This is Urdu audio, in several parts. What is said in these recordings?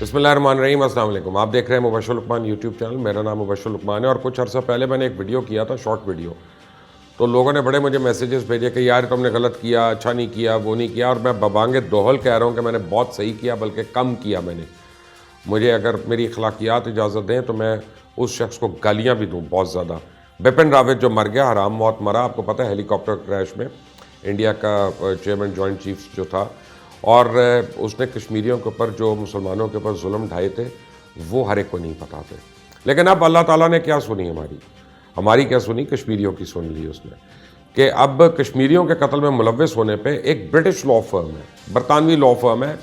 بسم اللہ الرحمن الرحیم، السلام علیکم۔ آپ دیکھ رہے ہیں مبشر لقمان یوٹیوب چینل۔ میرا نام مبشر لقمان ہے اور کچھ عرصہ پہلے میں نے ایک ویڈیو کیا تھا، شارٹ ویڈیو، تو لوگوں نے بڑے مجھے میسیجز بھیجے کہ یار تم نے غلط کیا، اچھا نہیں کیا، وہ نہیں کیا، اور میں ببانگ دوہل کہہ رہا ہوں کہ میں نے بہت صحیح کیا، بلکہ کم کیا میں نے۔ مجھے اگر میری اخلاقیات اجازت دیں تو میں اس شخص کو گالیاں بھی دوں بہت زیادہ۔ بپن راوت جو مر گیا، حرام موت مرا، آپ کو پتہ ہے ہیلی کاپٹر کریش میں، انڈیا کا چیئرمین جوائنٹ چیف جو تھا، اور اس نے کشمیریوں کے اوپر جو مسلمانوں کے اوپر ظلم ڈھائے تھے وہ ہر ایک کو نہیں پتہ تھے۔ لیکن اب اللہ تعالیٰ نے کیا سنی، ہماری کیا سنی، کشمیریوں کی سن لی اس نے، کہ اب کشمیریوں کے قتل میں ملوث ہونے پہ ایک برٹش لا فرم ہے، برطانوی لا فرم ہے،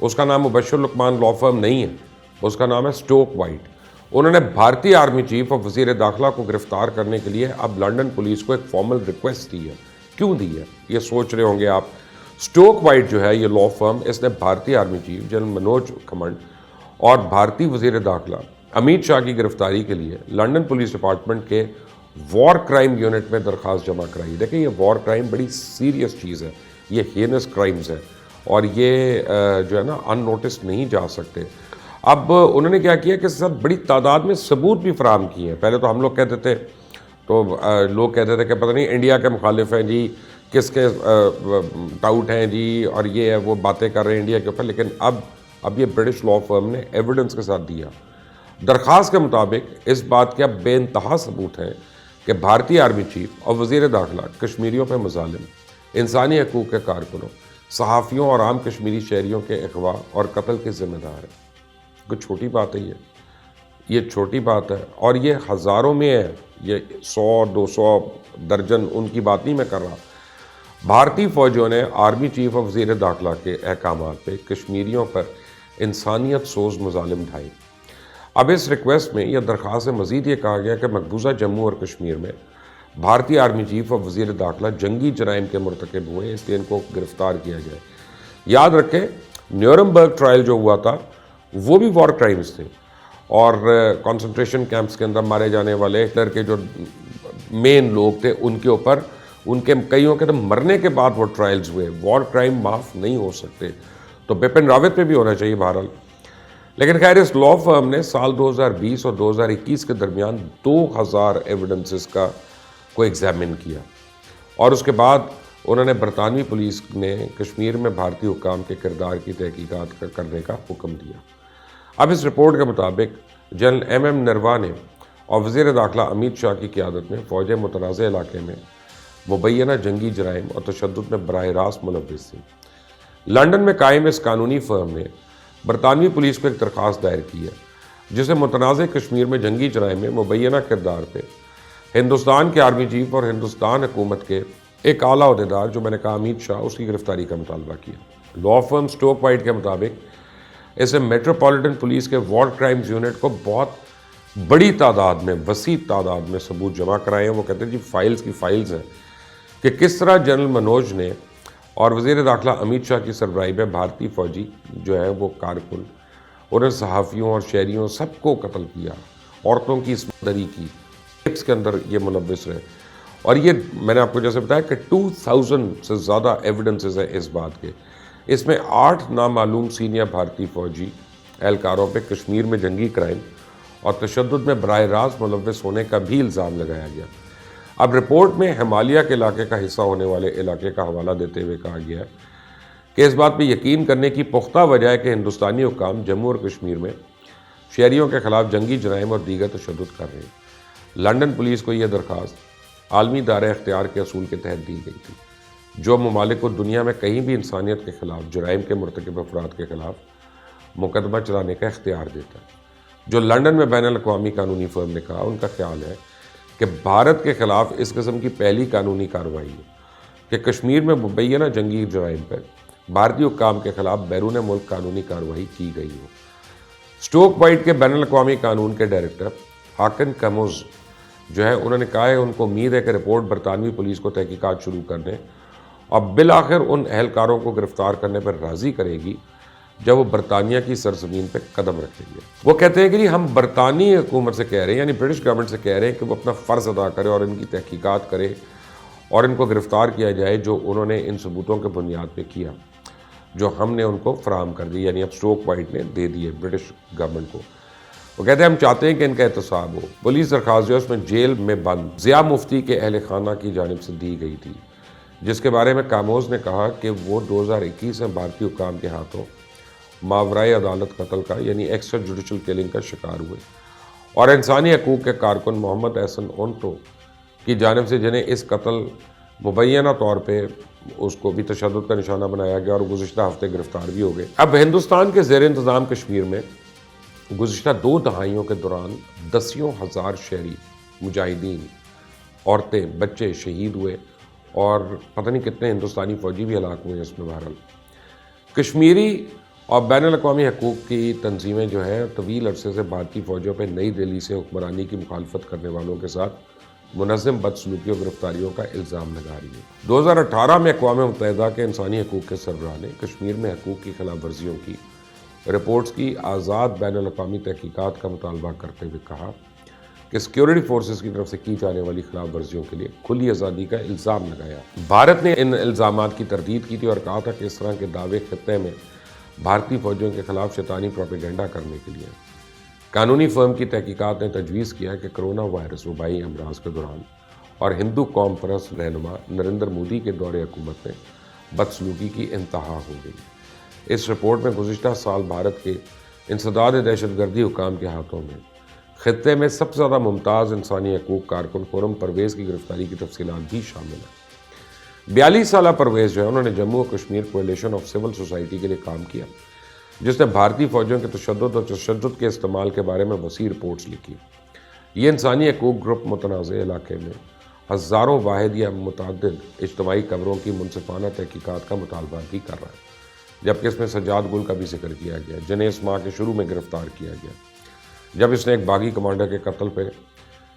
اس کا نام مبشر لقمان لا فرم نہیں ہے، اس کا نام ہے سٹوک وائٹ۔ انہوں نے بھارتی آرمی چیف اور وزیر داخلہ کو گرفتار کرنے کے لیے اب لنڈن پولیس کو ایک فارمل ریکویسٹ دی ہے۔ کیوں دی ہے یہ سوچ رہے ہوں گے آپ۔ سٹوک وائٹ جو ہے یہ لا فرم، اس نے بھارتی آرمی چیف جنرل منوج کھمنڈ اور بھارتی وزیر داخلہ امیت شاہ کی گرفتاری کے لیے لنڈن پولیس ڈپارٹمنٹ کے وار کرائم یونٹ میں درخواست جمع کرائی۔ دیکھیں یہ وار کرائم بڑی سیریس چیز ہے، یہ ہینس کرائمز ہے اور یہ جو ہے نا ان نوٹس نہیں جا سکتے۔ اب انہوں نے کیا کیا کہ اس کے ساتھ بڑی تعداد میں ثبوت بھی فراہم کیے ہیں۔ پہلے تو ہم لوگ کہتے تھے کہ پتہ نہیں انڈیا کے مخالف ہیں جی، کس کے ٹاؤٹ ہیں جی، اور یہ ہے وہ باتیں کر رہے ہیں انڈیا کے اوپر، لیکن اب یہ برٹش لا فرم نے ایویڈنس کے ساتھ دیا۔ درخواست کے مطابق اس بات کے اب بے انتہا ثبوت ہیں کہ بھارتی آرمی چیف اور وزیر داخلہ کشمیریوں پہ مظالم، انسانی حقوق کے کارکنوں، صحافیوں اور عام کشمیری شہریوں کے اغوا اور قتل کے ذمہ دار ہیں۔ کوئی چھوٹی بات ہے یہ چھوٹی بات ہے، اور یہ ہزاروں میں ہے، یہ 100 200 درجن ان کی بات نہیں میں کر رہا۔ بھارتی فوجوں نے آرمی چیف اور وزیر داخلہ کے احکامات پہ کشمیریوں پر انسانیت سوز مظالم ڈھائے۔ اب اس ریکویسٹ میں یہ درخواست میں مزید یہ کہا گیا کہ مقبوضہ جموں اور کشمیر میں بھارتی آرمی چیف اور وزیر داخلہ جنگی جرائم کے مرتکب ہوئے، اس لیے ان کو گرفتار کیا جائے۔ یاد رکھیں نیورنبرگ ٹرائل جو ہوا تھا وہ بھی وار کرائمز تھے، اور کنسنٹریشن کیمپس کے اندر مارے جانے والے ہٹلر کے جو مین لوگ تھے ان کے اوپر، ان کے کئیوں کے مرنے کے بعد وہ ٹرائلز ہوئے۔ وار کرائم معاف نہیں ہو سکتے، تو بپن راوت پہ بھی ہونا چاہیے بہرحال۔ لیکن خیر اس لا فرم نے سال 2020 اور 2021 کے درمیان 2000 ایویڈنسز کو ایگزامن کیا، اور اس کے بعد انہوں نے برطانوی پولیس نے کشمیر میں بھارتی حکام کے کردار کی تحقیقات کرنے کا حکم دیا۔ اب اس رپورٹ کے مطابق جنرل ایم نروا نے اور وزیر داخلہ امیت شاہ کی قیادت میں فوجیں متنازع علاقے میں مبینہ جنگی جرائم اور تشدد میں براہ راست ملوث تھیں۔ لنڈن میں قائم اس قانونی فرم نے برطانوی پولیس کو ایک درخواست دائر کی ہے، جسے متنازع کشمیر میں جنگی جرائم میں مبینہ کردار پہ ہندوستان کے آرمی چیف اور ہندوستان حکومت کے ایک اعلیٰ عہدیدار جو میں نے کہا امیت شاہ، اس کی گرفتاری کا مطالبہ کیا۔ لا فرم سٹوک وائٹ کے مطابق اسے میٹروپولیٹن پولیس کے وار کرائمز یونٹ کو بہت بڑی تعداد میں، وسیع تعداد میں ثبوت جمع کرائے ہیں۔ وہ کہتے ہیں جی فائلز کی فائلز ہیں کہ کس طرح جنرل منوج نے اور وزیر داخلہ امیت شاہ کی سربراہی میں بھارتی فوجی جو ہے وہ کارکن، انہیں صحافیوں اور شہریوں سب کو قتل کیا، عورتوں کی عصمت دری کی، ٹپس کے اندر یہ ملوث رہے۔ اور یہ میں نے آپ کو جیسے بتایا کہ 2000 سے زیادہ ایویڈنسز ہیں اس بات کے۔ اس میں 8 نامعلوم سینئر بھارتی فوجی اہلکاروں پہ کشمیر میں جنگی کرائم اور تشدد میں براہ راست ملوث ہونے کا بھی الزام لگایا گیا۔ اب رپورٹ میں ہمالیہ کے علاقے کا حصہ ہونے والے علاقے کا حوالہ دیتے ہوئے کہا گیا ہے کہ اس بات پہ یقین کرنے کی پختہ وجہ ہے کہ ہندوستانی حکام جموں اور کشمیر میں شہریوں کے خلاف جنگی جرائم اور دیگر تشدد کر رہے ہیں۔ لنڈن پولیس کو یہ درخواست عالمی دائرہ اختیار کے اصول کے تحت دی گئی تھی، جو ممالک کو دنیا میں کہیں بھی انسانیت کے خلاف جرائم کے مرتکب افراد کے خلاف مقدمہ چلانے کا اختیار دیتا ہے۔ جو لنڈن میں بین الاقوامی قانونی فرم نے کہا، ان کا خیال ہے کہ بھارت کے خلاف اس قسم کی پہلی قانونی کارروائی ہے کہ کشمیر میں مبینہ جنگی جرائم پر بھارتی حکام کے خلاف بیرون ملک قانونی کارروائی کی گئی ہو۔ سٹوک وائٹ کے بین الاقوامی قانون کے ڈائریکٹر ہاکن کموز جو ہے، انہوں نے کہا ہے ان کو امید ہے کہ رپورٹ برطانوی پولیس کو تحقیقات شروع کرنے اور بالآخر ان اہلکاروں کو گرفتار کرنے پر راضی کرے گی جب وہ برطانیہ کی سرزمین پہ قدم رکھیں گے۔ وہ کہتے ہیں کہ جی ہم برطانوی حکومت سے کہہ رہے ہیں، یعنی برٹش گورنمنٹ سے کہہ رہے ہیں کہ وہ اپنا فرض ادا کرے اور ان کی تحقیقات کرے اور ان کو گرفتار کیا جائے جو انہوں نے ان ثبوتوں کے بنیاد پہ کیا۔ جو ہم نے ان کو فراہم کر دی، یعنی اب اسٹوک وائٹ نے دے دیے برٹش گورنمنٹ کو۔ وہ کہتے ہیں ہم چاہتے ہیں کہ ان کا احتساب ہو۔ پولیس درخواست جو ہے اس میں جیل میں بند ضیاء مفتی کے اہل خانہ کی جانب سے دی گئی تھی، جس کے بارے میں کاموز نے کہا کہ وہ 2021 میں بھارتی حکام کے ہاتھوں ماورائے عدالت قتل کا یعنی ایکسٹرا جوڈیشل کلنگ کا شکار ہوئے، اور انسانی حقوق کے کارکن محمد احسن اونٹو کی جانب سے جنہیں اس قتل مبینہ طور پہ اس کو بھی تشدد کا نشانہ بنایا گیا اور گزشتہ ہفتے گرفتار بھی ہو گئے۔ اب ہندوستان کے زیر انتظام کشمیر میں گزشتہ 2 دہائیوں کے دوران دسیوں ہزار شہری، مجاہدین، عورتیں، بچے شہید ہوئے اور پتہ نہیں کتنے ہندوستانی فوجی بھی ہلاک ہوئے اس میں۔ بہرحال کشمیری اور بین الاقوامی حقوق کی تنظیمیں جو ہیں طویل عرصے سے بھارتی فوجوں پہ نئی دہلی سے حکمرانی کی مخالفت کرنے والوں کے ساتھ منظم بدسلوکی اور گرفتاریوں کا الزام لگا رہی ہے۔ 2018 میں اقوام متحدہ کے انسانی حقوق کے سربراہ نے کشمیر میں حقوق کی خلاف ورزیوں کی رپورٹس کی آزاد بین الاقوامی تحقیقات کا مطالبہ کرتے ہوئے کہا کہ سیکیورٹی فورسز کی طرف سے کی جانے والی خلاف ورزیوں کے لیے کھلی آزادی کا الزام لگایا۔ بھارت نے ان الزامات کی تردید کی تھی اور کہا تھا کہ اس طرح کے دعوے خطے میں بھارتی فوجیوں کے خلاف شیطانی پروپیگنڈا کرنے کے لیے۔ قانونی فرم کی تحقیقات نے تجویز کیا کہ کرونا وائرس وبائی امراض کے دوران اور ہندو قوم پرست رہنما نریندر مودی کے دور حکومت میں بدسلوکی کی انتہا ہو گئی۔ اس رپورٹ میں گزشتہ سال بھارت کے انسداد دہشت گردی حکام کے ہاتھوں میں خطے میں سب سے زیادہ ممتاز انسانی حقوق کارکن خرم پرویز کی گرفتاری کی تفصیلات بھی شامل ہیں۔ 42 سالہ پرویز جو ہے انہوں نے جموں و Kashmir coalition of civil society کے لیے کام کیا، جس نے بھارتی فوجیوں کے تشدد اور تشدد کے استعمال کے بارے میں وسیع رپورٹس لکھی۔ یہ انسانی حقوق گروپ متنازع علاقے میں ہزاروں واحد یا متعدد اجتماعی قبروں کی منصفانہ تحقیقات کا مطالبہ بھی کر رہا ہے، جبکہ اس میں سجاد گل کا بھی ذکر کیا گیا جنہیں اس ماہ کے شروع میں گرفتار کیا گیا جب اس نے ایک باغی کمانڈر کے قتل پہ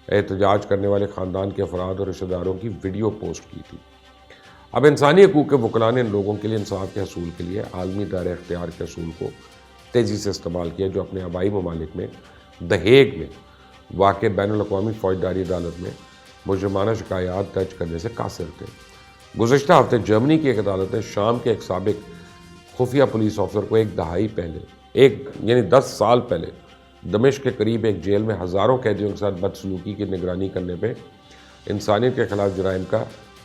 احتجاج کرنے والے خاندان کے افراد اور رشتہ داروں کی ویڈیو پوسٹ کی تھی۔ اب انسانی حقوق کے وکلاء نے ان لوگوں کے لیے انصاف کے حصول کے لیے عالمی دائرہ اختیار کے اصول کو تیزی سے استعمال کیا، جو اپنے آبائی ممالک میں دی ہیگ میں واقع بین الاقوامی فوجداری عدالت میں مجرمانہ شکایات درج کرنے سے قاصر تھے۔ گزشتہ ہفتے جرمنی کی ایک عدالت نے شام کے ایک سابق خفیہ پولیس افسر کو ایک دہائی پہلے یعنی 10 سال پہلے دمشق کے قریب ایک جیل میں ہزاروں قیدیوں کے ساتھ بدسلوکی کی نگرانی کرنے پہ انسانیت کے خلاف جرائم کا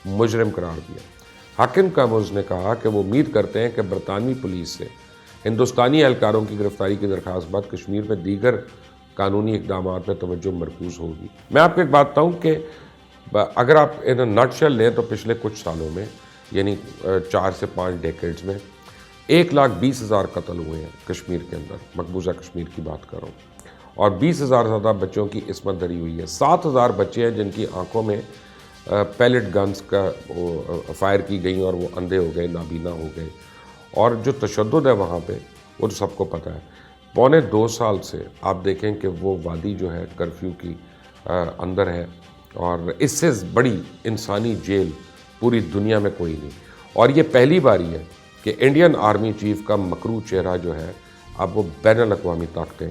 مجرم قرار دیا۔ حاکم کاموز نے کہا کہ وہ امید کرتے ہیں کہ برطانوی پولیس سے ہندوستانی اہلکاروں کی گرفتاری کی درخواست بعد کشمیر میں دیگر قانونی اقدامات میں توجہ مرکوز ہوگی۔ میں آپ کو ایک بات بتاؤں کہ اگر آپ ان نٹ شیل لیں تو پچھلے کچھ سالوں میں یعنی 4 سے 5 ڈیکیڈز میں 1,20,000 قتل ہوئے ہیں کشمیر کے اندر، مقبوضہ کشمیر کی بات کر رہا ہوں، اور 20,000 زیادہ بچوں کی عصمت دری ہوئی ہے۔ 7,000 بچے ہیں جن کی آنکھوں میں پیلٹ گنز کا فائر کی گئیں اور وہ اندھے ہو گئے، نابینا ہو گئے، اور جو تشدد ہے وہاں پہ وہ تو سب کو پتہ ہے۔ 2.25 سال سے آپ دیکھیں کہ وہ وادی جو ہے کرفیو کی اندر ہے، اور اس سے بڑی انسانی جیل پوری دنیا میں کوئی نہیں، اور یہ پہلی باری ہے کہ انڈین آرمی چیف کا مکروہ چہرہ جو ہے اب وہ بین الاقوامی طاقتیں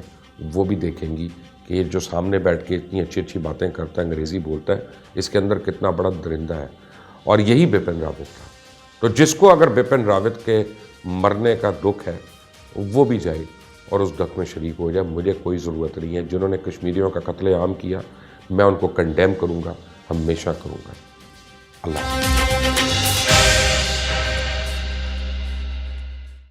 وہ بھی دیکھیں گی کہ یہ جو سامنے بیٹھ کے اتنی اچھی اچھی باتیں کرتا ہے، انگریزی بولتا ہے، اس کے اندر کتنا بڑا درندہ ہے، اور یہی بپن راوت تھا۔ تو جس کو اگر بپن راوت کے مرنے کا دکھ ہے وہ بھی جائے اور اس دکھ میں شریک ہو جائے، مجھے کوئی ضرورت نہیں ہے۔ جنہوں نے کشمیریوں کا قتل عام کیا میں ان کو کنڈیم کروں گا، ہمیشہ کروں گا۔ اللہ حافظ۔